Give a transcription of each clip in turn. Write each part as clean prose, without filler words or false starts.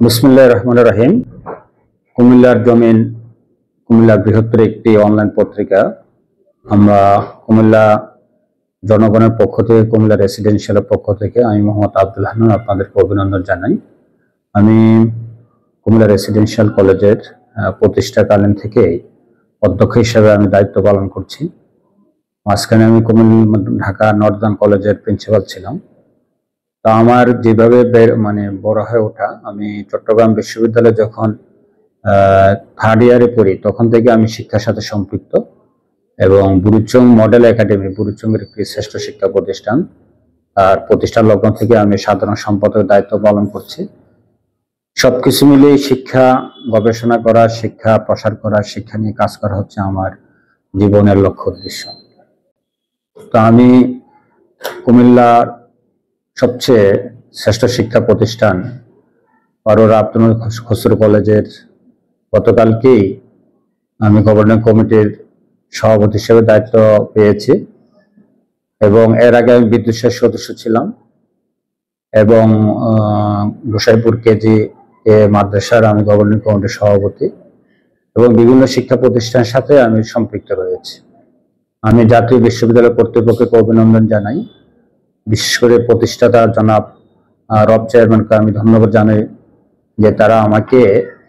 বিসমিল্লাহির রহমানির রহিম। কুমিল্লার জমিন কুমিল্লার বৃহত্তর একটি অনলাইন পত্রিকা। আমরা কুমিল্লা জনগণের পক্ষ থেকে, কুমিল্লা রেসিডেন্সিয়ালের পক্ষ থেকে আমি মোহাম্মদ আব্দুল হান্নান আপনাদেরকে অভিনন্দন জানাই। আমি কুমিল্লা রেসিডেন্সিয়াল কলেজের প্রতিষ্ঠাকালীন থেকে অধ্যক্ষ হিসেবে আমি দায়িত্ব পালন করছি। মাঝখানে আমি ঢাকা নর্দার্ন কলেজের প্রিন্সিপাল ছিলাম। তো আমার যেভাবে বড় হয়ে ওঠা, আমি চট্টগ্রাম বিশ্ববিদ্যালয়ে যখন থার্ড ইয়ারে পড়ি তখন থেকে আমি শিক্ষার সাথে সম্পৃক্ত এবং বুড়িচং মডেল একাডেমি, বুড়িচংয়ের একটি শ্রেষ্ঠ শিক্ষা প্রতিষ্ঠান, আর প্রতিষ্ঠান লগ্ন থেকে আমি সাধারণ সম্পাদকের দায়িত্ব পালন করছি। সবকিছু মিলিয়ে শিক্ষা গবেষণা করা, শিক্ষা প্রসার করা, শিক্ষা নিয়ে কাজ করা হচ্ছে আমার জীবনের লক্ষ্য উদ্দেশ্য। তো আমি কুমিল্লার সবচেয়ে শ্রেষ্ঠ শিক্ষা প্রতিষ্ঠান পারোরা আব্দুল খসরু কলেজের গতকালকেই আমি গভর্নিং কমিটির সভাপতি হিসেবে দায়িত্ব পেয়েছি এবং এর আগে আমি বিদ্যুৎ সদস্য ছিলাম এবং গোসাইপুর কেজি মাদ্রাসার আমি গভর্নিং কমিটির সভাপতি এবং বিভিন্ন শিক্ষা প্রতিষ্ঠানের সাথে আমি সম্পৃক্ত রয়েছি। আমি জাতীয় বিশ্ববিদ্যালয় কর্তৃপক্ষকে অভিনন্দন জানাই। বিশেষ করে প্রতিষ্ঠাতা জনাব রব চেয়ারম্যানকে আমি ধন্যবাদ জানাই যে তারা আমাকে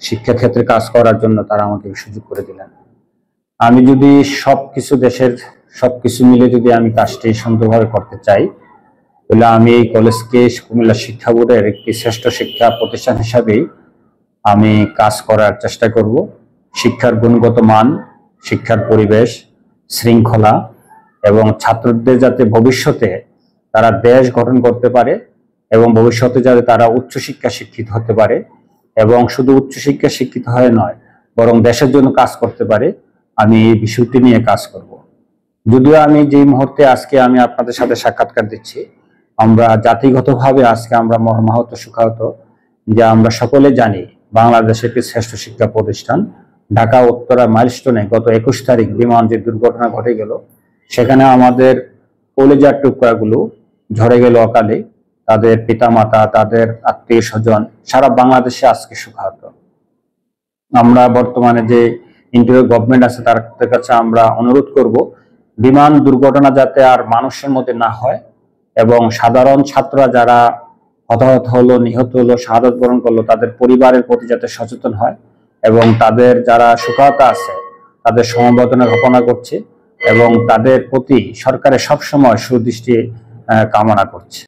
শিক্ষাক্ষেত্রে কাজ করার জন্য তারা আমাকে সুযোগ করে দিলেন। আমি যদি দেশের সবকিছু মিলে যদি আমি কাজটি সুন্দরভাবে করতে চাই, তাহলে আমি এই কলেজকে কুমিল্লা শিক্ষা বোর্ডের একটি শ্রেষ্ঠ শিক্ষা প্রতিষ্ঠান হিসাবেই আমি কাজ করার চেষ্টা করব। শিক্ষার গুণগত মান, শিক্ষার পরিবেশ, শৃঙ্খলা এবং ছাত্রদের যাতে ভবিষ্যতে তারা দেশ গঠন করতে পারে এবং ভবিষ্যতে যাতে তারা উচ্চশিক্ষা শিক্ষিত হতে পারে এবং শুধু উচ্চশিক্ষা শিক্ষিত হয়ে নয় বরং দেশের জন্য কাজ করতে পারে, আমি এই বিষয়টি নিয়ে কাজ করব। যদিও আমি যে মুহূর্তে আজকে আমি আপনাদের সাথে সাক্ষাৎকার দিচ্ছি, আমরা জাতিগতভাবে আজকে আমরা মর্মাহত সুখাহত যে আমরা সকলে জানি বাংলাদেশের একটি শ্রেষ্ঠ শিক্ষা প্রতিষ্ঠান ঢাকা উত্তরা মাইলস্টোনে গত 21 তারিখ বিমান যে দুর্ঘটনা ঘটে গেল, সেখানে আমাদের কলেজার টুকরাগুলো ঝরে গেল অকালে। তাদের পিতামাতা, তাদের আত্মীয় স্বজন সারা বাংলাদেশে আজকে সুখাহত। আমরা বর্তমানে যে ইন্টারিয়র গভর্নমেন্ট আছে তাদের কাছে আমরা অনুরোধ করব বিমান দুর্ঘটনা যাতে আর মানুষের মধ্যে না হয় এবং সাধারণ ছাত্ররা যারা হতাহত হলো, নিহত হলো, শাহাদত বরণ করলো, তাদের পরিবারের প্রতি যাতে সচেতন হয় এবং তাদের যারা সুখাহত আছে তাদের সমবেদনা জ্ঞাপনা করছে এবং তাদের প্রতি সরকারের সবসময় সুদৃষ্টি কামনা করছে।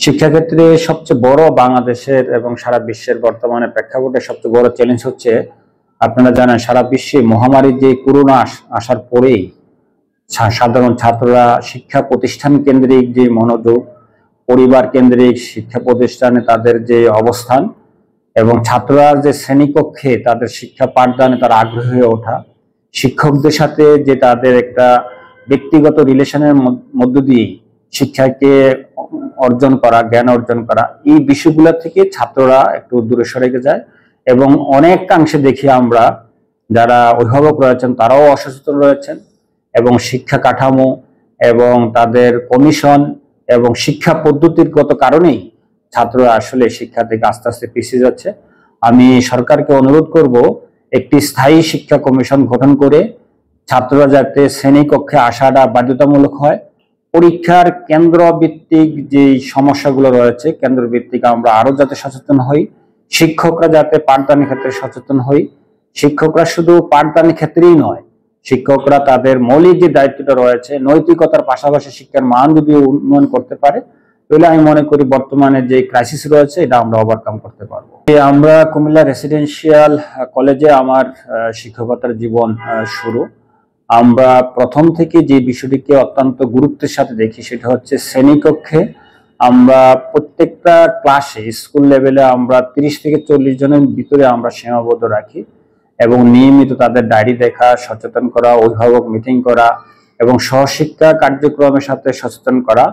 শিক্ষাক্ষেত্রে সবচেয়ে বড় বাংলাদেশের এবং সারা বিশ্বের বর্তমানে প্রেক্ষাপটে সবচেয়ে বড় চ্যালেঞ্জ হচ্ছে, আপনারা জানেন সারা বিশ্বে মহামারী যে করোনা আসার পরেই সাধারণ ছাত্ররা শিক্ষা প্রতিষ্ঠান কেন্দ্রিক যে মনোযোগ, পরিবার কেন্দ্রিক শিক্ষা প্রতিষ্ঠানে তাদের যে অবস্থান এবং ছাত্ররা যে শ্রেণীকক্ষে তাদের শিক্ষা পাঠদানে তারা আগ্রহী হয়ে ওঠা, শিক্ষকদের সাথে যে তাদের একটা ব্যক্তিগত রিলেশনের মধ্য দিয়ে শিক্ষাকে অর্জন করা, জ্ঞান অর্জন করা, এই বিষয়গুলো থেকে ছাত্ররা একটু দূরে সরে যায় এবং অনেকাংশে দেখি আমরা যারা অভিভাবক রয়েছেন তারাও অসচেতন রয়েছেন এবং শিক্ষা কাঠামো এবং তাদের কমিশন এবং শিক্ষা পদ্ধতিগত কারণেই ছাত্ররা আসলে শিক্ষা থেকে আস্তে আস্তে পিছিয়ে যাচ্ছে। আমি সরকারকে অনুরোধ করব একটি স্থায়ী শিক্ষা কমিশন গঠন করে ছাত্ররা যাতে শ্রেণীকক্ষে আসাটা বাধ্যতামূলক হয়। পরীক্ষার কেন্দ্র ভিত্তিক যে সমস্যাগুলো রয়েছে, কেন্দ্র ভিত্তিক আমরা আরো যাতে সচেতন হই, শিক্ষকরা যাতে পাঠদানের ক্ষেত্রে সচেতন হই। শিক্ষকরা শুধু পাঠদানের ক্ষেত্রেই নয়, শিক্ষকরা তাদের মৌলিক যে দায়িত্বটা রয়েছে নৈতিকতার পাশাপাশি শিক্ষার মান যদি উন্নয়ন করতে পারে, তাহলে আমি মনে করি বর্তমানে যে ক্রাইসিস রয়েছে এটা আমরা ওভারকাম করতে পারবো। আমরা কুমিল্লা রেসিডেন্সিয়াল কলেজে আমার শিক্ষকতার জীবন শুরু। আমরা প্রথম থেকে যে বিষয়টিকে অত্যন্ত গুরুত্বের সাথে দেখি সেটা হচ্ছে শ্রেণীকক্ষে আমরা প্রত্যেকটা ক্লাসে স্কুল লেভেলে আমরা 30 থেকে 40 জনের ভিতরে আমরা সীমাবদ্ধ রাখি এবং নিয়মিত তাদের ডায়েরি দেখা, সচেতন করা, অভিভাবক মিটিং করা এবং সহশিক্ষা কার্যক্রমের সাথে সচেতন করা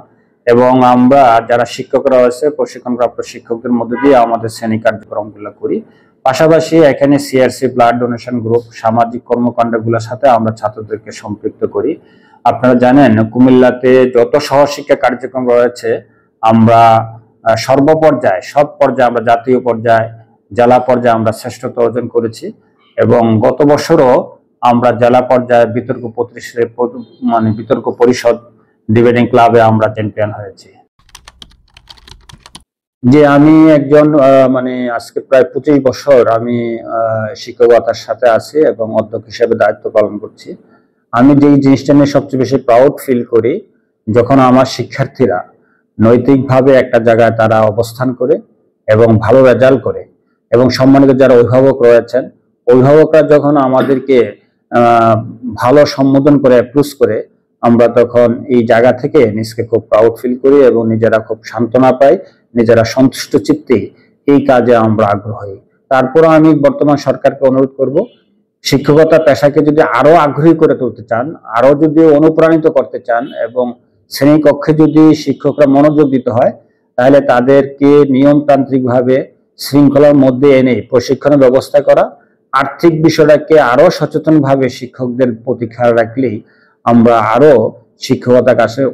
এবং আমরা যারা শিক্ষকরা আছে প্রশিক্ষণপ্রাপ্ত শিক্ষকদের মধ্যে দিয়ে আমাদের শ্রেণী কার্যক্রমগুলো করি। পাশাপাশি এখানে সিআরসি, ব্লাড ডোনেশন গ্রুপ, সামাজিক কর্মকাণ্ডগুলোর সাথে আমরা ছাত্রদেরকে সম্পৃক্ত করি। আপনারা জানেন কুমিল্লাতে যত সহশিক্ষা কার্যক্রম রয়েছে আমরা সর্বপর্যায়ে সব পর্যায়ে আমরা জাতীয় পর্যায়ে জেলা পর্যায়ে আমরা শ্রেষ্ঠত্ব অর্জন করেছি এবং গত বছরও আমরা জেলা পর্যায়ে বিতর্ক পরিষদ ডিবেটিং ক্লাবে আমরা চ্যাম্পিয়ন হয়েছি। যে আমি একজন আজকে প্রায় 25 বছর আমি শিক্ষকতার সাথে আছি এবং অধ্যক্ষ হিসেবে দায়িত্ব পালন করছি। আমি যে জিনিসটা নিয়ে সবচেয়ে বেশি প্রাউড ফিল করি, যখন আমার শিক্ষার্থীরা নৈতিকভাবে একটা জায়গায় তারা অবস্থান করে এবং ভালো রেজাল্ট করে এবং সম্মানিত যারা অভিভাবক রয়েছেন, অভিভাবকরা যখন আমাদেরকে ভালো সম্বোধন করে অ্যাপ্রোচ করে, আমরা তখন এই জায়গা থেকে নিজকে খুব প্রাউড ফিল করি এবং নিজেরা খুব সান্ত্বনা পাই, নিজেরা সন্তুষ্ট চিত্তে এই কাজে আমরা আগ্রহী। তারপরও আমি বর্তমান সরকারকে অনুরোধ করব, শিক্ষকতা পেশাকে যদি আরো আগ্রহী করে তুলতে চান, আরো যদি অনুপ্রাণিত করতে চান এবং শ্রেণীকক্ষে যদি শিক্ষকরা মনোযোগ দিতে হয়, তাহলে তাদেরকে নিয়মতান্ত্রিকভাবে শৃঙ্খলার মধ্যে এনে প্রশিক্ষণের ব্যবস্থা করা, আর্থিক বিষয়টাকে আরো সচেতনভাবে শিক্ষকদের প্রতি খেয়াল রাখলেই আমরা আরো শিক্ষকতা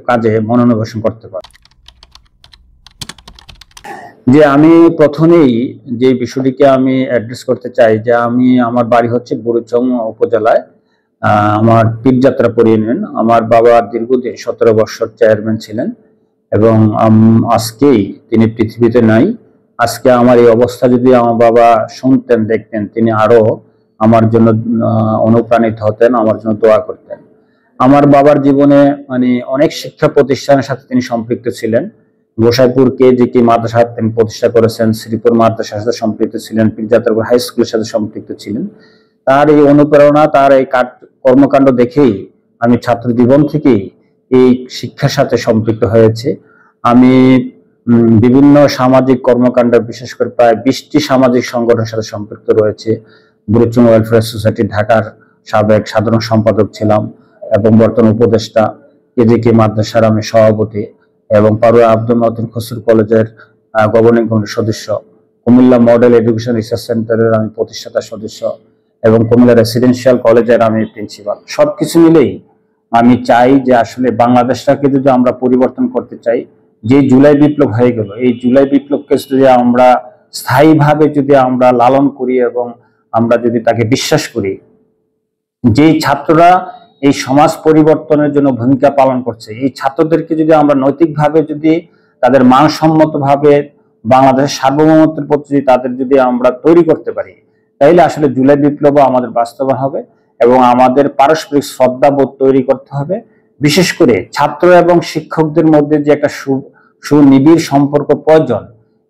কাজে মনোনিবেশ করতে পারি। যে আমি প্রথমেই যে বিষয়টিকে আমি অ্যাড্রেস করতে চাই, যে আমার বাড়ি হচ্ছে বুড়িচং উপজেলায়, আমার পীরযাত্রাপুর ইউনিয়ন। আমার বাবা দীর্ঘদিন 17 বছর চেয়ারম্যান ছিলেন এবং আজকেই তিনি পৃথিবীতে নাই। আজকে আমার এই অবস্থা যদি আমার বাবা শুনতেন, দেখতেন, তিনি আরো আমার জন্য অনুপ্রাণিত হতেন, আমার জন্য দোয়া করতেন। আমার বাবার জীবনে অনেক শিক্ষা প্রতিষ্ঠানের সাথে তিনি সম্পৃক্ত ছিলেন। গোসাইপুর কেজিকে মাদ্রাসা তিনি প্রতিষ্ঠা করেছেন, শ্রীপুর মাদ্রাসার সাথে সম্পৃক্ত ছিলেন, পীরযাত্রাপুর হাই স্কুলের সাথে সম্পৃক্ত ছিলেন। তার এই অনুপ্রেরণা, তার এই কর্মকাণ্ড দেখেই আমি ছাত্র জীবন থেকেই এই শিক্ষার সাথে সম্পৃক্ত হয়েছে। আমি বিভিন্ন সামাজিক কর্মকাণ্ড, বিশেষ করে প্রায় 20টি সামাজিক সংগঠনের সাথে সম্পৃক্ত রয়েছে। বুড়িচং ওয়েলফেয়ার সোসাইটি ঢাকার সাবেক সাধারণ সম্পাদক ছিলাম এবং বর্তমান উপদেষ্টা, কেজিকে মাদ্রাসার আমি সভাপতি এবং পারুয়া আব্দুল মতিন খসরু কলেজের গভর্নিং কমিটির সদস্য, কুমিল্লা মডেল এডুকেশন রিসার্চ সেন্টারের আমি প্রতিষ্ঠাতা সদস্য এবং কুমিল্লা রেসিডেন্সিয়াল কলেজের আমি প্রিন্সিপাল। সবকিছু মিলেই আমি চাই যে আসলে বাংলাদেশটাকে যদি আমরা পরিবর্তন করতে চাই, যে জুলাই বিপ্লব হয়ে গেল, এই জুলাই বিপ্লবকে যদি আমরা স্থায়ীভাবে যদি আমরা লালন করি এবং আমরা যদি তাকে বিশ্বাস করি, যেই ছাত্ররা এই সমাজ পরিবর্তনের জন্য ভূমিকা পালন করছে, এই ছাত্রদেরকে যদি আমরা নৈতিকভাবে যদি তাদের মানসম্মতভাবে বাংলাদেশের সার্বভৌমত্বের প্রতি তাদের যদি আমরা তৈরি করতে পারি, তাইলে আসলে জুলাই বিপ্লব আমাদের বাস্তবায়ন হবে এবং আমাদের পারস্পরিক শ্রদ্ধাবোধ তৈরি করতে হবে। বিশেষ করে ছাত্র এবং শিক্ষকদের মধ্যে যে একটা সুনিবিড় সম্পর্ক প্রয়োজন,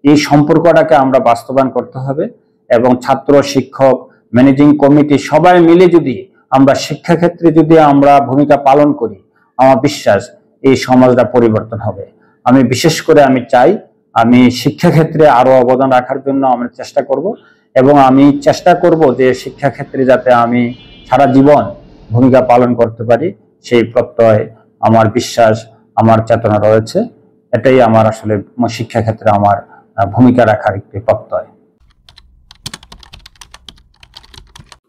এই সম্পর্কটাকে আমরা বাস্তবায়ন করতে হবে এবং ছাত্র, শিক্ষক, ম্যানেজিং কমিটি সবাই মিলে যদি আমরা শিক্ষাক্ষেত্রে যদি আমরা ভূমিকা পালন করি, আমার বিশ্বাস এই সমাজটা পরিবর্তন হবে। আমি বিশেষ করে আমি চাই, আমি শিক্ষাক্ষেত্রে আরো অবদান রাখার জন্য আমি চেষ্টা করব এবং আমি চেষ্টা করব যে শিক্ষাক্ষেত্রে যাতে আমি সারা জীবন ভূমিকা পালন করতে পারি, সেই প্রত্যয়, আমার বিশ্বাস, আমার চেতনা রয়েছে। এটাই আমার আসলে শিক্ষাক্ষেত্রে আমার ভূমিকা রাখার একটি প্রত্যয়।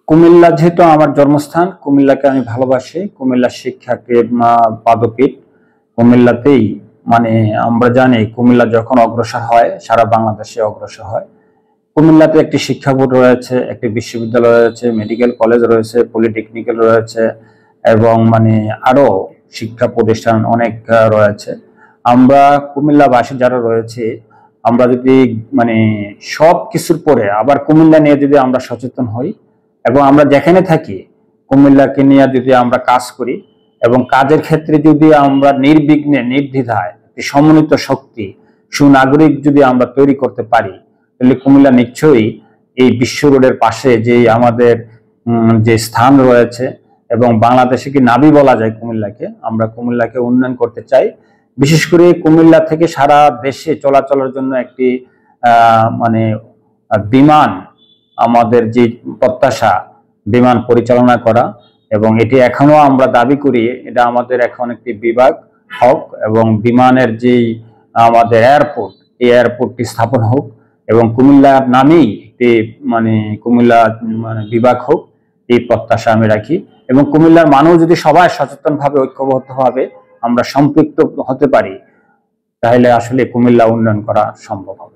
কুমিল্লা যেহেতু আমার জন্মস্থান, কুমিল্লাকে আমি ভালোবাসি। কুমিল্লা শিক্ষাকে পাদপীঠ। কুমিল্লাতেই আমরা জানি কুমিল্লা যখন অগ্রসর হয় সারা বাংলাদেশে অগ্রসর হয়। কুমিল্লাতে একটি শিক্ষা বোর্ড রয়েছে, একটি বিশ্ববিদ্যালয় রয়েছে, মেডিকেল কলেজ রয়েছে, পলিটেকনিক্যাল রয়েছে এবং আরো শিক্ষা প্রতিষ্ঠান অনেক রয়েছে। আমরা কুমিল্লাবাসী যারা রয়েছে, আমরা যদি সব কিছুর পরে আবার কুমিল্লা নিয়ে যদি আমরা সচেতন হই এবং আমরা যেখানে থাকি কুমিল্লাকে নিয়ে যদি আমরা কাজ করি এবং কাজের ক্ষেত্রে যদি আমরা নির্বিঘ্নে, নির্দ্বিধায় সমন্বিত শক্তি, সুনাগরিক যদি আমরা তৈরি করতে পারি, তাহলে কুমিল্লা নিশ্চয়ই এই বিশ্ব রোডের পাশে যে আমাদের যে স্থান রয়েছে এবং বাংলাদেশে কি নাবি বলা যায় কুমিল্লাকে, আমরা কুমিল্লাকে উন্নয়ন করতে চাই। বিশেষ করে কুমিল্লা থেকে সারা দেশে চলাচলের জন্য একটি বিমান, আমাদের যে প্রত্যাশা, বিমান পরিচালনা করা, এবং এটি এখনো আমরা দাবি করি এটা আমাদের এখন একটি বিভাগ হোক এবং বিমানের যে আমাদের এয়ারপোর্ট, এই এয়ারপোর্টটি স্থাপন হোক এবং কুমিল্লার নামেই একটি কুমিল্লা বিভাগ হোক, এই প্রত্যাশা আমি রাখি। এবং কুমিল্লার মানুষ যদি সবাই সচেতনভাবে, ঐক্যবদ্ধভাবে আমরা সম্পৃক্ত হতে পারি, তাহলে আসলে কুমিল্লা উন্নয়ন করা সম্ভব হবে।